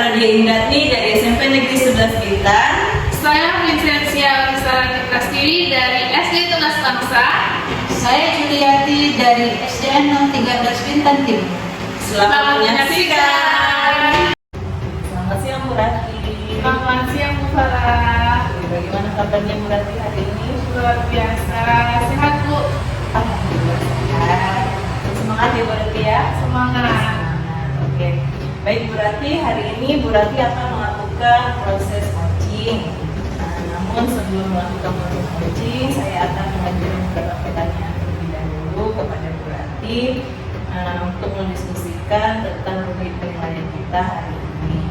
Radia Indarti dari SMP Negeri 11 Bintan. Saya Vincentia Lisa Prastiwi dari SD Tunas Bangsa. Saya Juliati dari SDN 013 Bintan Timur. Selamat menyaksikan. Selamat siang Bu Rati. Selamat siang Bu Farah. Bagaimana kabarnya Bu Rati hari ini? Luar biasa, sehat Bu. Alhamdulillah sehat. Semangat ya Bu Rati ya. Semangat. Oke. Baik Bu Rati, hari ini Bu Rati akan melakukan proses coaching. Namun sebelum melakukan proses coaching, saya akan mengajukan beberapa pertanyaan terlebih dahulu kepada Bu Rati untuk mendiskusikan tentang rutin penilaian kita hari ini.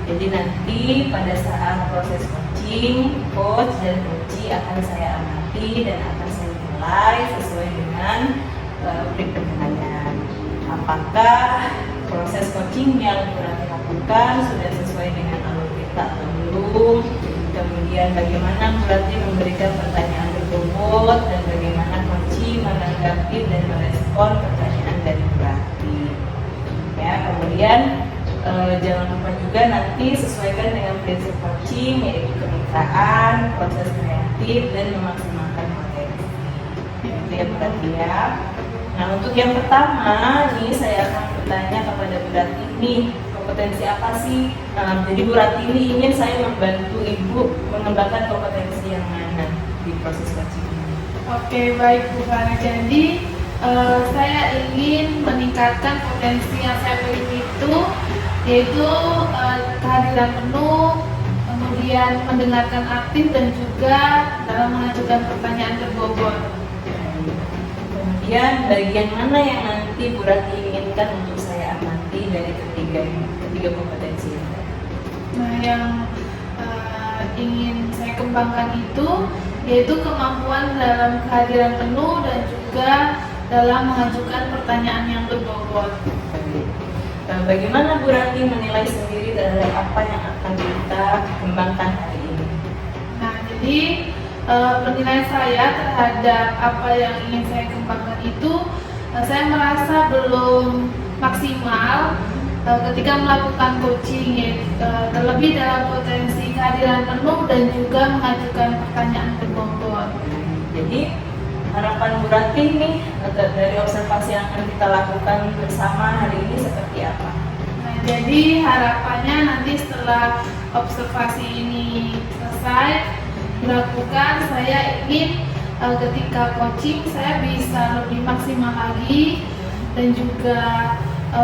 Jadi nanti pada saat proses coaching, coach dan coachee akan saya amati dan akan saya nilai sesuai dengan rutin penilaian. Apakah proses coaching yang Bu Rati lakukan sudah sesuai dengan alur kita atau belum? Kemudian bagaimana Bu Rati memberikan pertanyaan berbobot dan bagaimana coaching menanggapi dan merespon pertanyaan dari Bu Rati. Ya, kemudian jangan lupa juga nanti sesuaikan dengan prinsip coaching, yaitu kemitraan, proses kreatif, dan memaksimalkan potensi. Itu ya Bu Rati ya. Nah, untuk yang pertama nih saya akan bertanya kepada Bu Rati nih, kompetensi apa sih? Jadi Bu Rati ini ingin saya membantu Ibu mengembangkan kompetensi yang mana di proses coaching ini? Oke, baik Bu Farah. Jadi saya ingin meningkatkan potensi yang saya miliki itu, yaitu kehadiran penuh, kemudian mendengarkan aktif dan juga dalam mengajukan pertanyaan berbobot. Kemudian bagian mana yang nanti Bu Rati inginkan untuk saya amati dari ketiga kompetensi ini? Nah, yang ingin saya kembangkan itu yaitu kemampuan dalam kehadiran penuh dan juga dalam mengajukan pertanyaan yang berbobot. Bagaimana Bu Rati menilai sendiri terhadap apa yang akan kita kembangkan hari ini? Nah, jadi penilaian saya terhadap apa yang ingin saya kembangkan itu, saya merasa belum maksimal ketika melakukan coaching, terlebih dalam potensi kehadiran penuh dan juga mengajukan pertanyaan berbobot. Jadi harapan Bu Rati nih dari observasi yang akan kita lakukan bersama hari ini seperti apa? Nah, jadi harapannya nanti setelah observasi ini selesai dilakukan, saya ingin ketika coaching saya bisa lebih maksimal lagi dan juga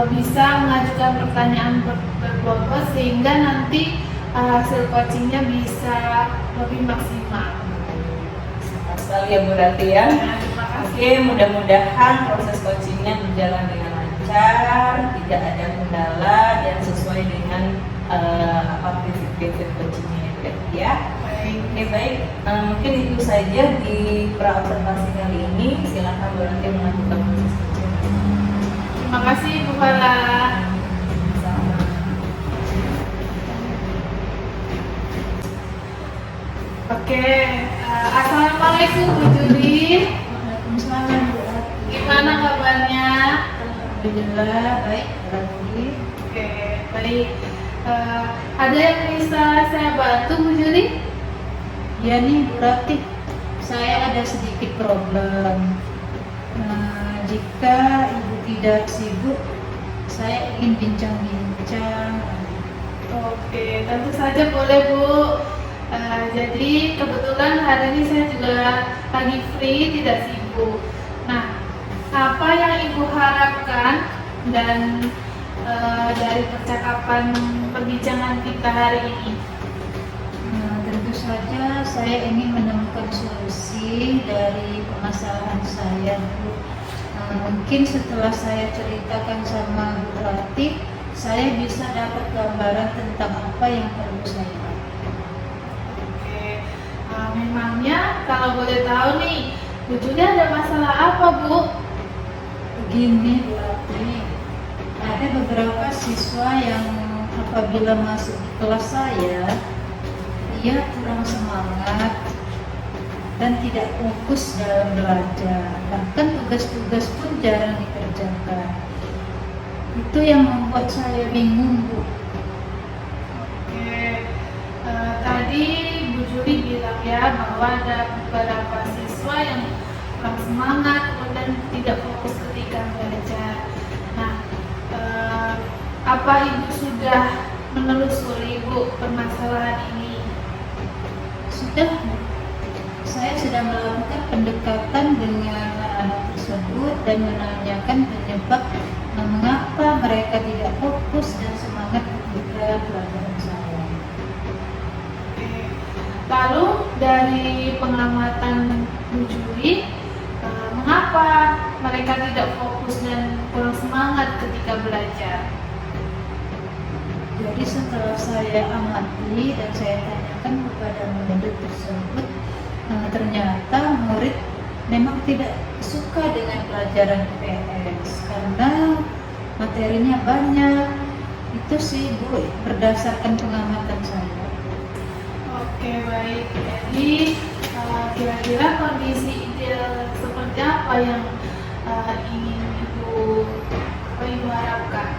bisa mengajukan pertanyaan berbobot sehingga nanti hasil coachingnya bisa lebih maksimal. Senang sekali ya Bu Rati ya. Nah, terima kasih. Oke, mudah-mudahan proses coachingnya berjalan dengan lancar, tidak ada kendala dan sesuai dengan prinsip-prinsip coachingnya ya Bu Rati ya. Oke baik, mungkin itu saja di pra-observasi kali ini. Silakan Bu Rati melakukan proses coaching. Terima kasih Bu Farah. Sama. Oke, assalamualaikum Bu Juli. Waalaikumsalam Bu Rati. Gimana kabarnya? Alhamdulillah baik Bu Rati. Oke, baik. Ada yang bisa saya bantu Bu Juli? Ya nih Bu Rati, saya ada sedikit problem. Jika Ibu tidak sibuk, saya ingin bincang-bincang. Oke, tentu saja boleh Bu. Jadi kebetulan hari ini saya juga lagi free, tidak sibuk. Nah, apa yang Ibu harapkan dan dari percakapan perbincangan kita hari ini? Tentu saja saya ingin menemukan solusi dari permasalahan saya, Bu. Mungkin setelah saya ceritakan sama Bu Rati, saya bisa dapat gambaran tentang apa yang perlu saya lakukan. Oke, memangnya kalau boleh tahu nih, Bu Juli ada masalah apa Bu? Begini Bu Rati, ada beberapa siswa yang apabila masuk di kelas saya, ia kurang semangat dan tidak fokus dalam belajar, bahkan tugas-tugas pun jarang dikerjakan. Itu yang membuat saya bingung Bu. saya bahwa ada beberapa siswa yang kurang semangat dan tidak fokus ketika belajar. Nah, apa Ibu sudah menelusuri Bu permasalahan ini? Sudah, saya sudah melakukan pendekatan dengan anak tersebut dan menanyakan penyebab mengapa mereka tidak fokus dan semangat ketika pelajaran saya. Lalu dari pengamatan Bu Juli, mengapa mereka tidak fokus dan kurang semangat ketika belajar? Jadi setelah saya amati dan saya tanyakan kepada murid tersebut, ternyata murid memang tidak suka dengan pelajaran IPS karena materinya banyak. Itu sih Bu, berdasarkan pengamatan saya. Oke, baik. Jadi kira-kira kondisi ideal seperti apa yang ingin Ibu harapkan?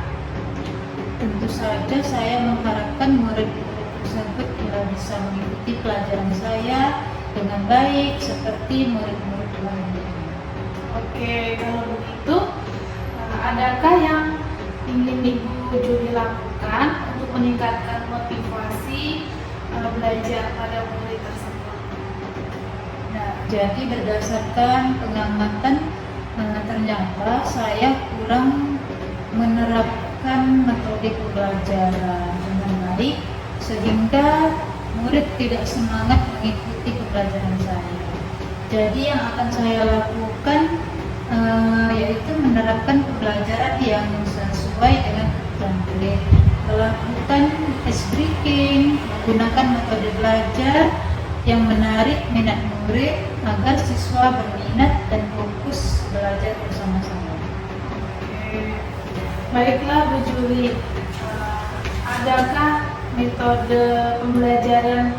Tentu saja saya mengharapkan murid-murid tersebut bisa mengikuti pelajaran saya dengan baik seperti murid-murid lainnya. Oke, kalau begitu, adakah yang ingin Ibu Juli lakukan untuk meningkatkan motivasi belajar pada murid tersebut? Nah, jadi berdasarkan pengamatan, ternyata saya kurang menerapkan metode pembelajaran dengan baik sehingga murid tidak semangat mengikuti pembelajaran saya. Jadi yang akan saya lakukan yaitu menerapkan pembelajaran yang sesuai dengan kebutuhan murid, melakukan ice breaking, menggunakan metode belajar yang menarik minat murid agar siswa berminat dan fokus belajar bersama-sama. Baiklah Bu Juli, adakah metode pembelajaran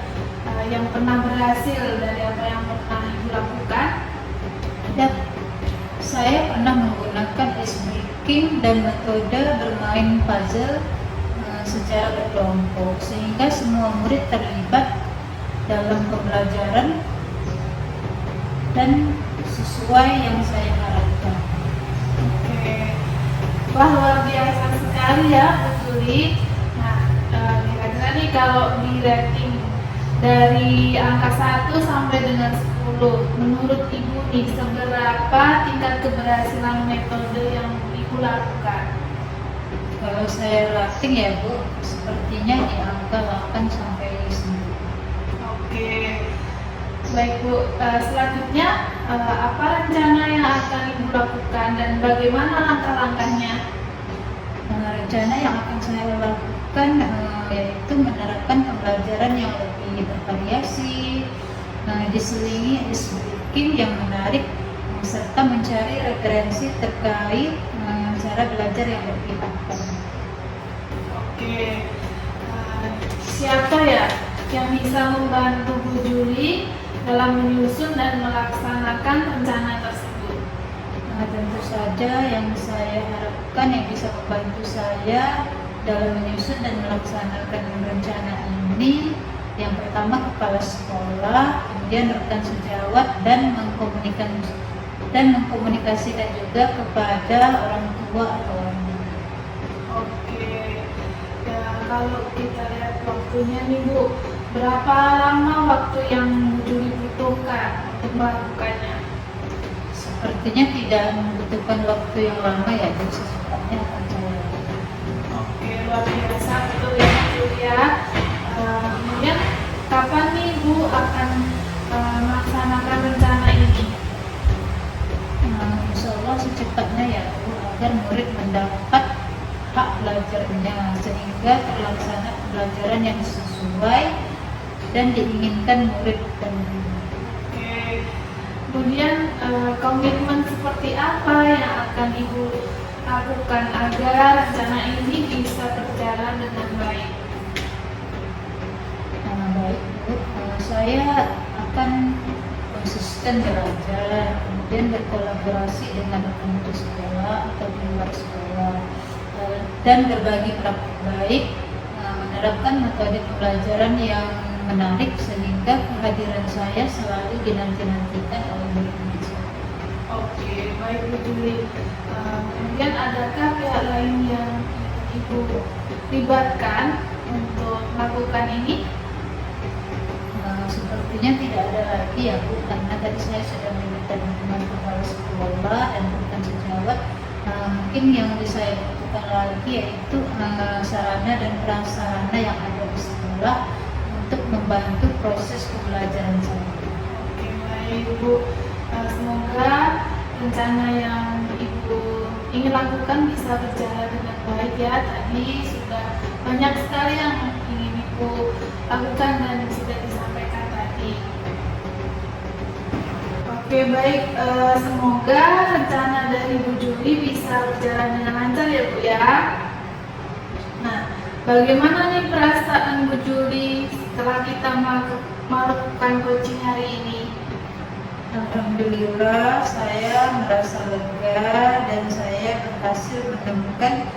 yang pernah berhasil dari apa yang pernah Ibu lakukan? Ada. Saya pernah menggunakan ice breaking dan metode bermain puzzle secara berkelompok sehingga semua murid terlibat dalam pembelajaran dan sesuai yang saya harapkan. Oke, wah luar biasa sekali ya Bu Juli. Nah, kira-kira nih kalau di rating dari angka 1 sampai dengan 10, menurut Ibu nih seberapa tingkat keberhasilan metode yang Ibu lakukan? Kalau saya rating ya Bu, sepertinya di angka 8 sampai 9. Oke, baik Bu. Selanjutnya apa rencana yang akan Ibu lakukan dan bagaimana langkah-langkahnya? Rencana yang akan saya lakukan yaitu menerapkan pembelajaran yang lebih bervariasi, diselingi ice breaking yang menarik, serta mencari referensi terkait cara belajar yang berpihak. Oke, siapa ya yang bisa membantu Bu Juli dalam menyusun dan melaksanakan rencana tersebut? Tentu saja yang saya harapkan yang bisa membantu saya dalam menyusun dan melaksanakan rencana ini, yang pertama kepala sekolah, kemudian rekan sejawat dan mengkomunikasikan juga kepada orang tua atau orang tua. Oke, ya kalau kita lihat waktunya nih Bu, berapa lama waktu yang Bu Juli butuhkan untuk melakukannya? Sepertinya tidak membutuhkan waktu yang lama ya, jadi secepatnya akan saya lakukan. Oke, luar biasa betul ya Bu Juli ya. Kemudian kapan nih Bu akan melaksanakan rencana ini? Insya Allah secepatnya ya Bu, agar murid mendapat hak belajarnya sehingga terlaksana pembelajaran yang sesuai dan diinginkan murid dan guru. Oke. Kemudian komitmen seperti apa yang akan Ibu lakukan agar rencana ini bisa berjalan dengan baik? Baik Bu, saya akan konsisten belajar, kemudian berkolaborasi dengan rekan di sekolah atau di luar sekolah, dan berbagi praktik baik, menerapkan metode pembelajaran yang menarik sehingga kehadiran saya selalu dinanti-nantikan oleh murid-murid saya. Oke, baik Bu Juli. Kemudian adakah pihak lain yang Ibu libatkan untuk melakukan ini? Sepertinya tidak ada lagi ya Bu, karena tadi saya sudah melibatkan dengan kepala sekolah dan bukan sejawat. Mungkin yang saya butuhkan lagi yaitu sarana dan prasarana yang ada di sekolah untuk membantu proses pembelajaran saya. Oke, baik Bu. Semoga rencana yang Ibu ingin lakukan bisa berjalan dengan baik ya. Tadi sudah banyak sekali yang ingin Ibu lakukan dan sudah disampaikan tadi. Oke, baik. Semoga rencana dari Bu Juli bisa berjalan dengan lancar ya Bu ya. Nah, bagaimana nih perasaan Bu Juli setelah kita melakukan coaching hari ini? Alhamdulillah saya merasa lega dan saya berhasil menemukan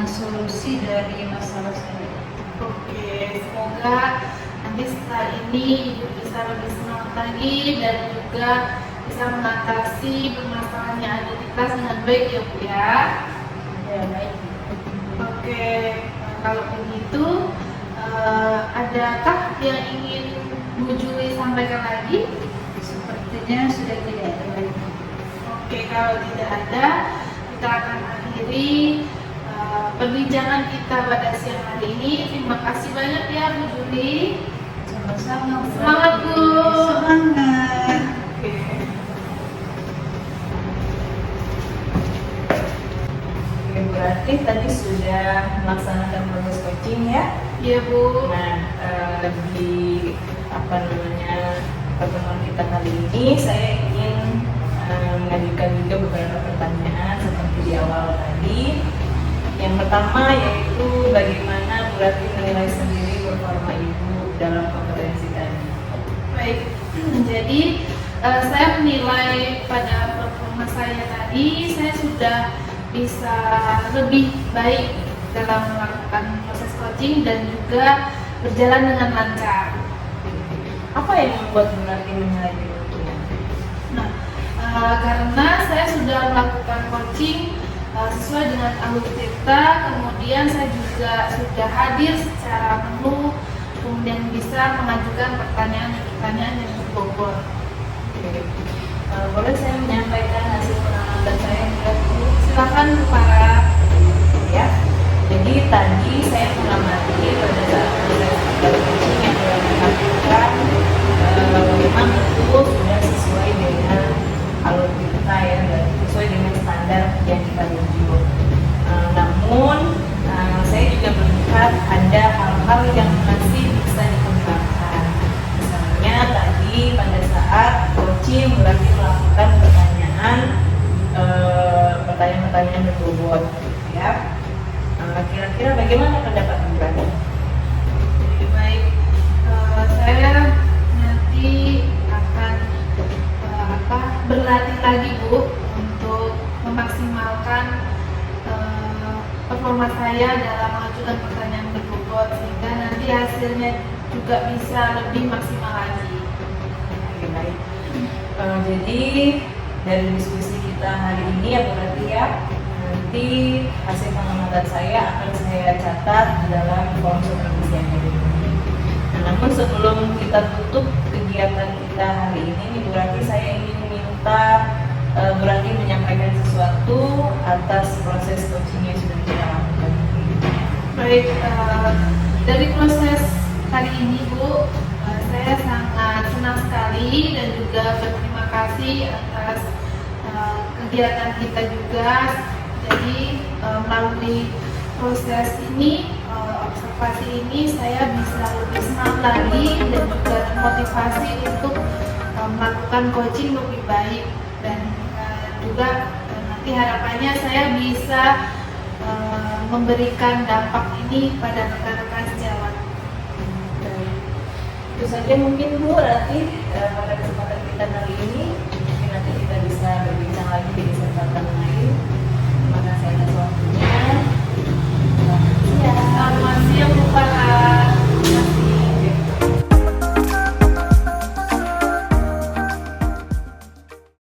solusi dari masalah saya. Oke, semoga nanti setelah ini Ibu bisa lebih semangat lagi dan juga bisa mengatasi permasalahan yang ada di kelas dengan baik ya Bu ya. Ya baik. Oke, kalau begitu adakah yang ingin Bu Juli sampaikan lagi? Sepertinya sudah tidak ada lagi. Oke, kalau tidak ada, kita akan akhiri perbincangan kita pada siang hari ini. Terima kasih banyak ya Bu Juli. Sama-sama. Semangat Bu. Semangat. Oke. Oke, berarti tadi sudah melaksanakan proses coaching ya. Iya Bu. Nah, di pertemuan kita kali ini saya ingin mengajukan juga beberapa pertanyaan seperti di awal tadi. Yang pertama yaitu bagaimana Bu Ratih menilai sendiri performa Ibu dalam kompetensi tadi. Baik. Jadi saya menilai pada performa saya tadi, saya sudah bisa lebih baik dalam melakukan proses coaching dan juga berjalan dengan lancar. Apa yang membuat Bu Ratih menilai itu? Nah, karena saya sudah melakukan coaching sesuai dengan alur kita, kemudian saya juga sudah hadir secara penuh, kemudian bisa mengajukan pertanyaan-pertanyaan yang berbobot. Boleh saya menyampaikan hasil pengamatan saya Bu? Silakan para Ya. Jadi tadi saya mengamati pada saat proses coaching yang dilakukan memang itu sudah sesuai dengan alur kita ya, dan sesuai dengan standar yang kita tuju. Namun saya juga melihat ada hal-hal yang masih bisa dikembangkan. Misalnya tadi pada saat coaching berarti melakukan pertanyaan-pertanyaan berbobot, ya. Kira-kira bagaimana pendapat Bu Ratih? Jadi baik, saya nanti akan berlatih lagi Bu untuk memaksimalkan performa saya dalam mengajukan pertanyaan berbobot sehingga nanti hasilnya juga bisa lebih maksimal lagi. Oke, baik. Jadi dari diskusi kita hari ini ya Bu Ratih ya, nanti hasil pengamatan saya akan saya catat di dalam form supervisi yang ada ini. Namun sebelum kita tutup kegiatan kita hari ini, Bu Ratih, saya ingin minta Bu Ratih menyampaikan sesuatu atas proses coaching yang sudah kita lakukan. Baik, dari proses hari ini Bu, saya sangat senang sekali dan juga berterima kasih atas kegiatan kita juga. Jadi melalui proses ini, observasi ini, saya bisa lebih semangat lagi dan juga termotivasi untuk melakukan coaching lebih baik dan juga nanti harapannya saya bisa memberikan dampak ini pada rekan-rekan sejawat. Itu saja mungkin Bu Ratih pada kesempatan kita kali ini. Mungkin nanti kita bisa berbincang lagi di kesempatan